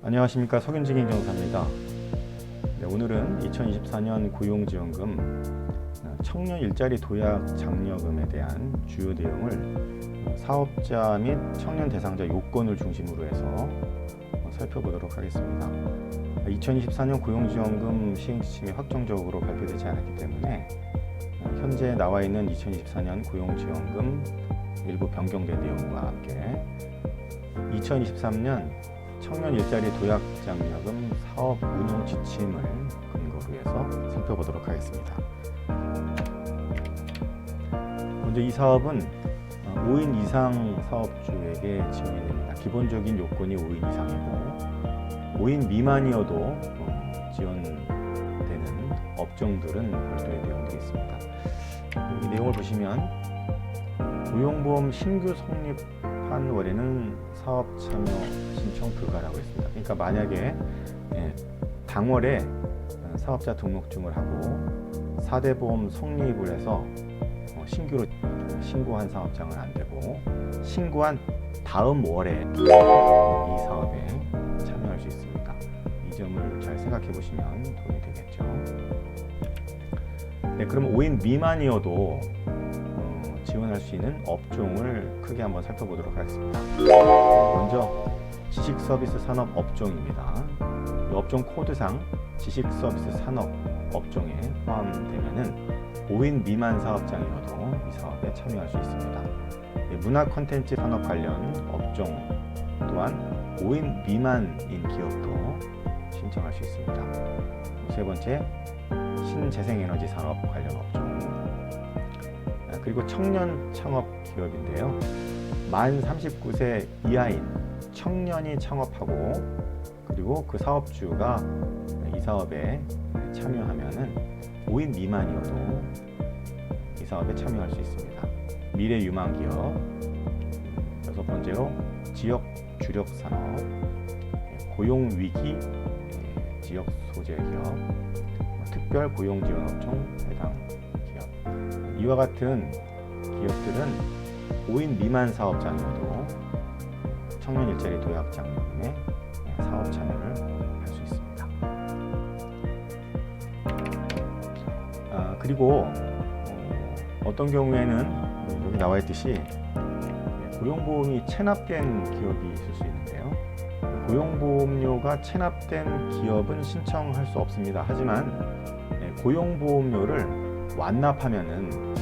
안녕하십니까, 석윤진 경사입니다. 네, 오늘은 2024년 고용지원금 청년 일자리 도약 장려금에 대한 주요 내용을 사업자 및 청년 대상자 요건을 중심으로 해서 살펴보도록 하겠습니다. 2024년 고용지원금 시행 지침이 확정적으로 발표되지 않았기 때문에 현재 나와 있는 2024년 고용지원금 일부 변경된 내용과 함께 2023년 청년 일자리 도약 장려금 사업 운영 지침을 근거로 해서 살펴보도록 하겠습니다. 먼저 이 사업은 5인 이상 사업주에게 지원이 됩니다. 기본적인 요건이 5인 이상이고 5인 미만이어도 지원되는 업종들은 별도의 내용들이 있습니다. 이 내용을 보시면 고용보험 신규 성립한 월에는 사업 참여 신청 불가라고 했습니다. 그러니까 만약에 당월에 사업자 등록증을 하고 4대 보험 성립을 해서 신규로 신고한 사업장은 안 되고 신고한 다음 월에 이 사업에 참여할 수 있습니다. 이 점을 잘 생각해 보시면 도움이 되겠죠. 네, 그럼 5인 미만이어도 지원할 수 있는 업종을 크게 한번 살펴보도록 하겠습니다. 먼저 지식서비스 산업 업종입니다. 이 업종 코드상 지식서비스 산업 업종에 포함되면은 5인 미만 사업장이어도 이 사업에 참여할 수 있습니다. 문화 콘텐츠 산업 관련 업종 또한 5인 미만인 기업도 신청할 수 있습니다. 세 번째, 신재생에너지 산업 관련 업종. 그리고 청년 창업 기업인데요. 만 39세 이하인 청년이 창업하고 그리고 그 사업주가 이 사업에 참여하면은 5인 미만이어도 이 사업에 참여할 수 있습니다. 미래 유망 기업. 여섯 번째로 지역 주력 산업, 고용 위기 지역 소재 기업, 특별 고용 지원 업종 해당 기업. 이와 같은 기업들은 5인 미만 사업장이어도 청년 일자리 도약 장려금에 사업 참여를 할 수 있습니다. 그리고 어떤 경우에는 여기 나와 있듯이 고용보험이 체납된 기업이 있을 수 있는데요. 고용보험료가 체납된 기업은 신청할 수 없습니다. 하지만 고용보험료를 완납하면은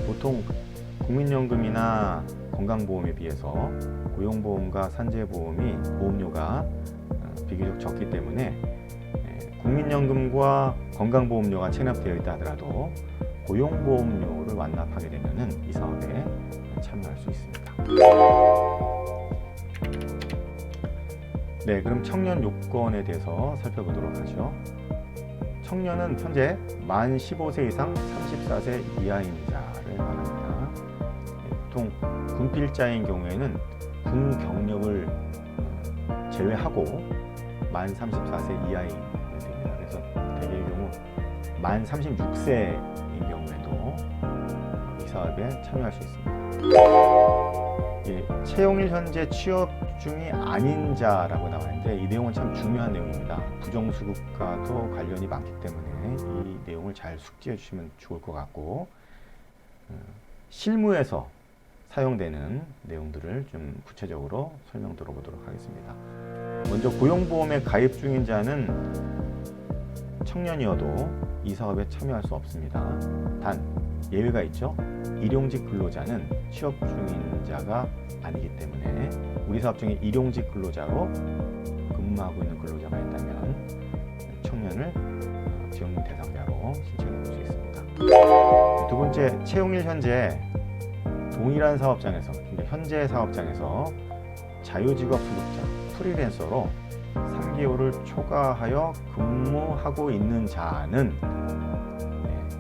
보통 국민연금이나 건강보험에 비해서 고용보험과 산재보험이 보험료가 비교적 적기 때문에 국민연금과 건강보험료가 체납되어 있다 하더라도 고용보험료를 완납하게 되면은 이 사업에 참여할 수 있습니다. 네, 그럼 청년 요건에 대해서 살펴보도록 하죠. 청년은 현재 만 15세 이상 34세 이하인 자를 말합니다. 보통 군필자인 경우에는 군 경력을 제외하고 만 34세 이하인 됩니다. 그래서 대개의 경우 만 36세인 경우에도 이 사업에 참여할 수 있습니다. 채용일 현재 취업 중이 아닌 자라고 나와있는데 이 내용은 참 중요한 내용입니다. 부정수급과도 관련이 많기 때문에 이 내용을 잘 숙지해 주시면 좋을 것 같고, 실무에서 사용되는 내용들을 좀 구체적으로 설명 들어보도록 하겠습니다. 먼저 고용보험에 가입 중인 자는 청년이어도 이 사업에 참여할 수 없습니다. 단 예외가 있죠. 일용직 근로자는 취업 중인 자가 아니기 때문에 우리 사업 중에 일용직 근로자로 근무하고 있는 근로자가 있다면 청년을 지원금 대상자로 신청해 볼 수 있습니다. 두 번째, 채용일 현재 동일한 사업장에서, 현재 사업장에서 자유직업 소득자, 프리랜서로 3개월을 초과하여 근무하고 있는 자는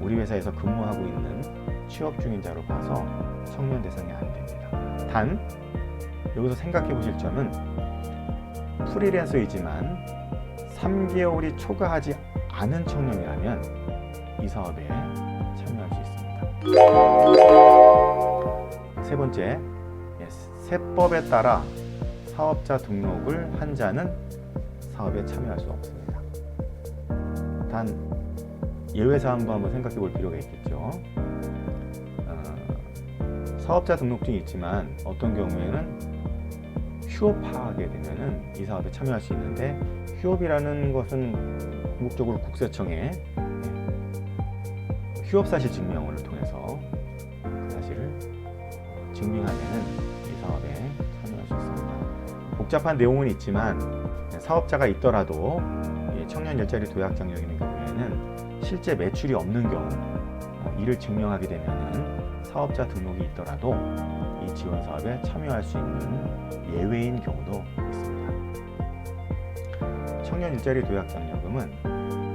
우리 회사에서 근무하고 있는 취업 중인 자로 봐서 청년 대상이 안 됩니다. 단 여기서 생각해 보실 점은 프리랜서이지만 3개월이 초과하지 않은 청년이라면 이 사업에 참여할 수 있습니다. 세 번째, 세법에 따라 사업자 등록을 한 자는 사업에 참여할 수 없습니다. 단 예외 사항도 한번 생각해 볼 필요가 있겠죠. 사업자 등록증이 있지만 어떤 경우에는 휴업하게 되면은 이 사업에 참여할 수 있는데, 휴업이라는 것은 궁극적으로 국세청에 휴업 사실 증명을 통해서 그 사실을 증빙하면은 이 사업에 참여할 수 있습니다. 복잡한 내용은 있지만 사업자가 있더라도 청년 일자리 도약 장려금 있는 경우에는 실제 매출이 없는 경우, 이를 증명하게 되면은 사업자 등록이 있더라도 이 지원 사업에 참여할 수 있는 예외인 경우도 있습니다. 청년 일자리 도약 장려금은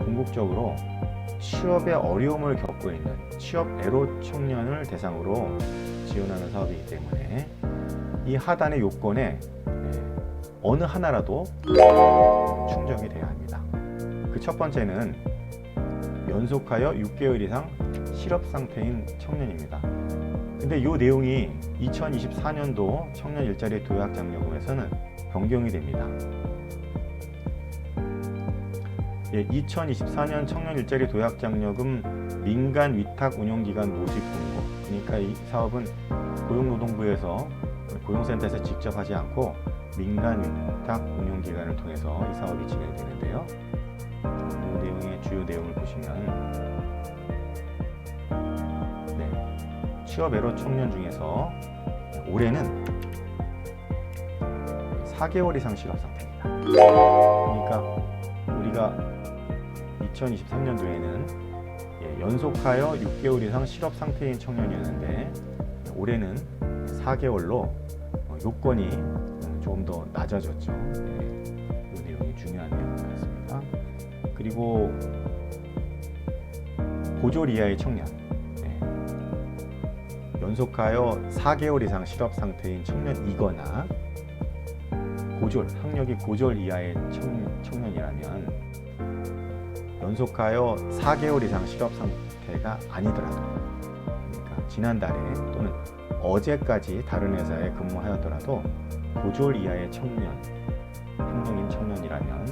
궁극적으로 취업에 어려움을 겪고 있는 취업 애로 청년을 대상으로 지원하는 사업이기 때문에 이 하단의 요건에 어느 하나라도 충족이 돼야 합니다. 그 첫 번째는 연속하여 6개월 이상 실업 상태인 청년입니다. 근데 이 내용이 2024년도 청년 일자리 도약 장려금에서는 변경이 됩니다. 2024년 청년 일자리 도약 장려금 민간 위탁 운용기관 모집 공고, 그러니까 이 사업은 고용노동부에서 고용센터에서 직접 하지 않고 민간 위탁 운용기관을 통해서 이 사업이 진행되는데요. 이 내용의 주요 내용을 보시면 취업 애로 청년 중에서 올해는 4개월 이상 실업 상태입니다. 그러니까 우리가 2023년도에는 연속하여 6개월 이상 실업 상태인 청년이었는데 올해는 4개월로 요건이 조금 더 낮아졌죠. 이 내용이 중요한 내용 같습니다. 그리고 고졸 이하의 청년, 연속하여 4개월 이상 실업 상태인 청년이거나 학력이 고졸 이하의 청년이라면 연속하여 4개월 이상 실업 상태가 아니더라도, 그러니까 지난달에 또는 어제까지 다른 회사에 근무하였더라도 고졸 이하의 학력인 청년이라면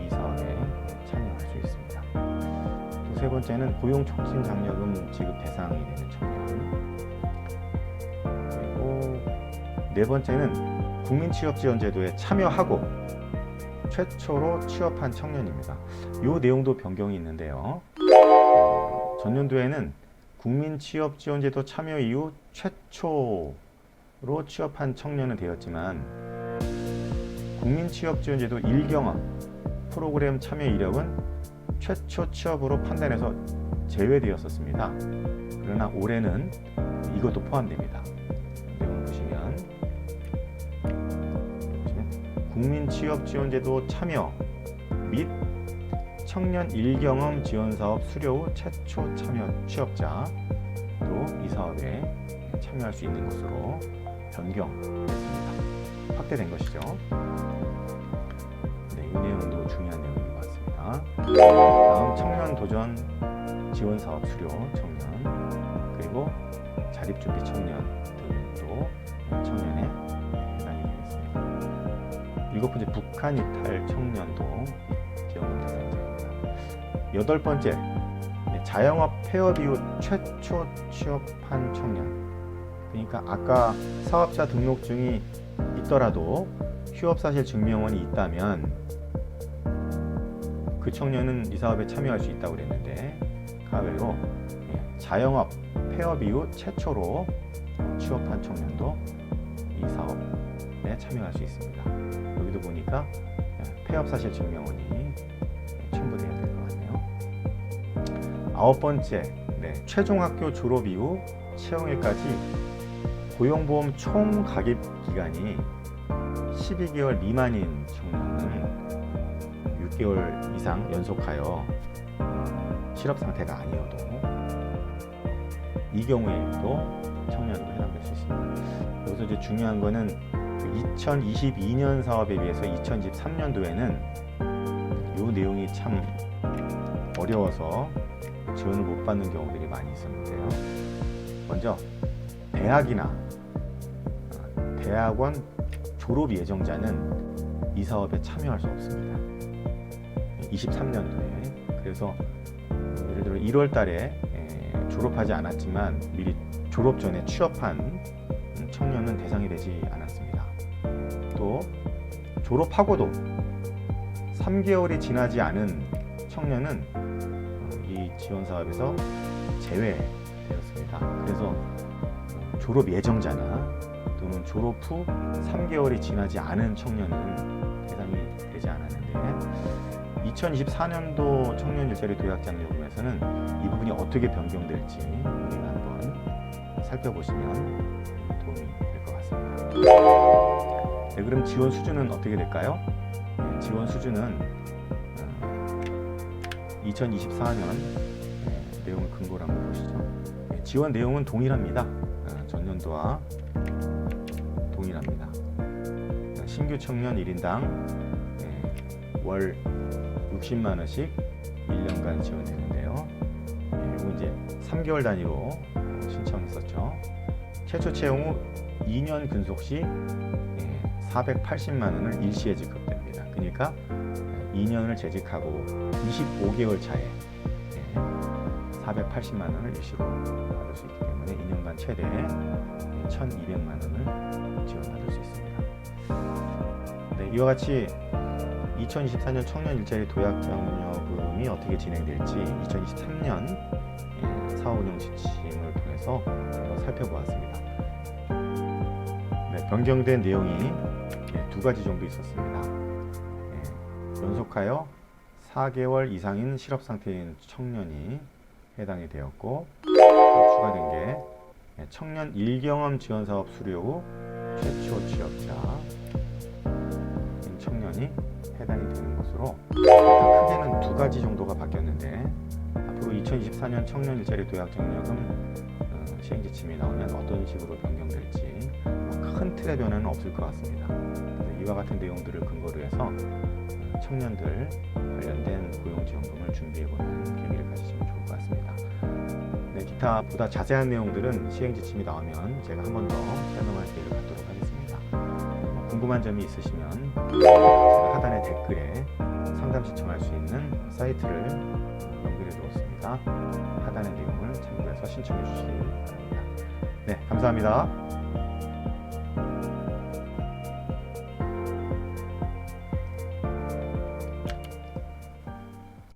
이 사업에 참여할 수 있습니다. 또 세 번째는 고용 촉진 장려금 지급 대상이 되는 청년, 네 번째는 국민취업지원제도에 참여하고 최초로 취업한 청년입니다. 이 내용도 변경이 있는데요. 전년도에는 국민취업지원제도 참여 이후 최초로 취업한 청년은 되었지만 국민취업지원제도 1경험 프로그램 참여 이력은 최초 취업으로 판단해서 제외되었었습니다. 그러나 올해는 이것도 포함됩니다. 국민취업지원제도 참여 및 청년 1경험 지원사업 수료 후 최초 참여 취업자도 이 사업에 참여할 수 있는 것으로 변경됐습니다. 확대된 것이죠. 이 내용도 중요한 내용인 것 같습니다. 다음 청년 도전 지원사업 수료 청년, 그리고 자립준비 청년 등도 청년에 일곱 번째, 북한 이탈 청년도 지원금 대상자입니다. 여덟 번째, 자영업 폐업 이후 최초 취업한 청년. 그러니까 아까 사업자 등록증이 있더라도 휴업사실 증명원이 있다면 그 청년은 이 사업에 참여할 수 있다고 그랬는데, 그 외로 자영업 폐업 이후 최초로 취업한 청년도 이 사업에 참여할 수 있습니다. 여기도 보니까 폐업사실 증명원이 첨부돼야 될 것 같네요. 아홉 번째, 최종학교 졸업 이후 채용일까지 고용보험 총 가입 기간이 12개월 미만인 청년은 6개월 이상 연속하여 실업 상태가 아니어도 이 경우에도 청년으로 해당될 수 있습니다. 여기서 이제 중요한 거는 2022년 사업에 비해서 2023년도에는 이 내용이 참 어려워서 지원을 못 받는 경우들이 많이 있었는데요. 먼저 대학이나 대학원 졸업 예정자는 이 사업에 참여할 수 없습니다. 23년도에. 그래서 예를 들어 1월 달에 졸업하지 않았지만 미리 졸업 전에 취업한 청년은 대상이 되지 않았습니다. 또 졸업하고도 3개월이 지나지 않은 청년은 이 지원 사업에서 제외되었습니다. 그래서 졸업 예정자나 또는 졸업 후 3개월이 지나지 않은 청년은 대상이 되지 않았는데 2024년도 청년 일자리 도약장려금에서는 이 부분이 어떻게 변경될지 우리가 한번 살펴보시면 도움이 될 것 같습니다. 네, 그럼 지원 수준은 어떻게 될까요? 지원 수준은 2024년 내용을 근거로 한번 보시죠. 지원 내용은 동일합니다. 전년도와 동일합니다. 신규 청년 1인당 월 60만 원씩 1년간 지원되는데요. 이거 이제 3개월 단위로 신청했었죠. 최초 채용 후 2년 근속 시 480만 원을 일시에 지급됩니다. 그러니까 2년을 재직하고 25개월 차에 480만 원을 일시로 받을 수 있기 때문에 2년간 최대 1,200만 원을 지원받을 수 있습니다. 네, 이와 같이 2024년 청년 일자리 도약장려금이 어떻게 진행될지 2023년 사업운영 지침을 통해서 살펴보았습니다. 네, 변경된 내용이 두 가지 정도 있었습니다. 연속하여 4개월 이상인 실업 상태인 청년이 해당이 되었고 추가된 게 청년 1경험 지원사업 수료 후 최초 취업자 청년이 해당이 되는 것으로 일단 크게는 두 가지 정도가 바뀌었는데 앞으로 2024년 청년 일자리 도약장려금 시행 지침이 나오면 어떤 식으로 변경될지 큰 틀의 변화는 없을 것 같습니다. 이와 같은 내용들을 근거로 해서 청년들 관련된 고용지원금을 준비해보는 계기를 가지시면 좋을 것 같습니다. 네, 기타 보다 자세한 내용들은 시행 지침이 나오면 제가 한 번 더 설명할 기회를 갖도록 하겠습니다. 궁금한 점이 있으시면 제가 하단의 댓글에 상담 신청할 수 있는 사이트를 연결해 두었습니다. 하단의 내용을 참고해서 신청해 주시기 바랍니다. 네, 감사합니다.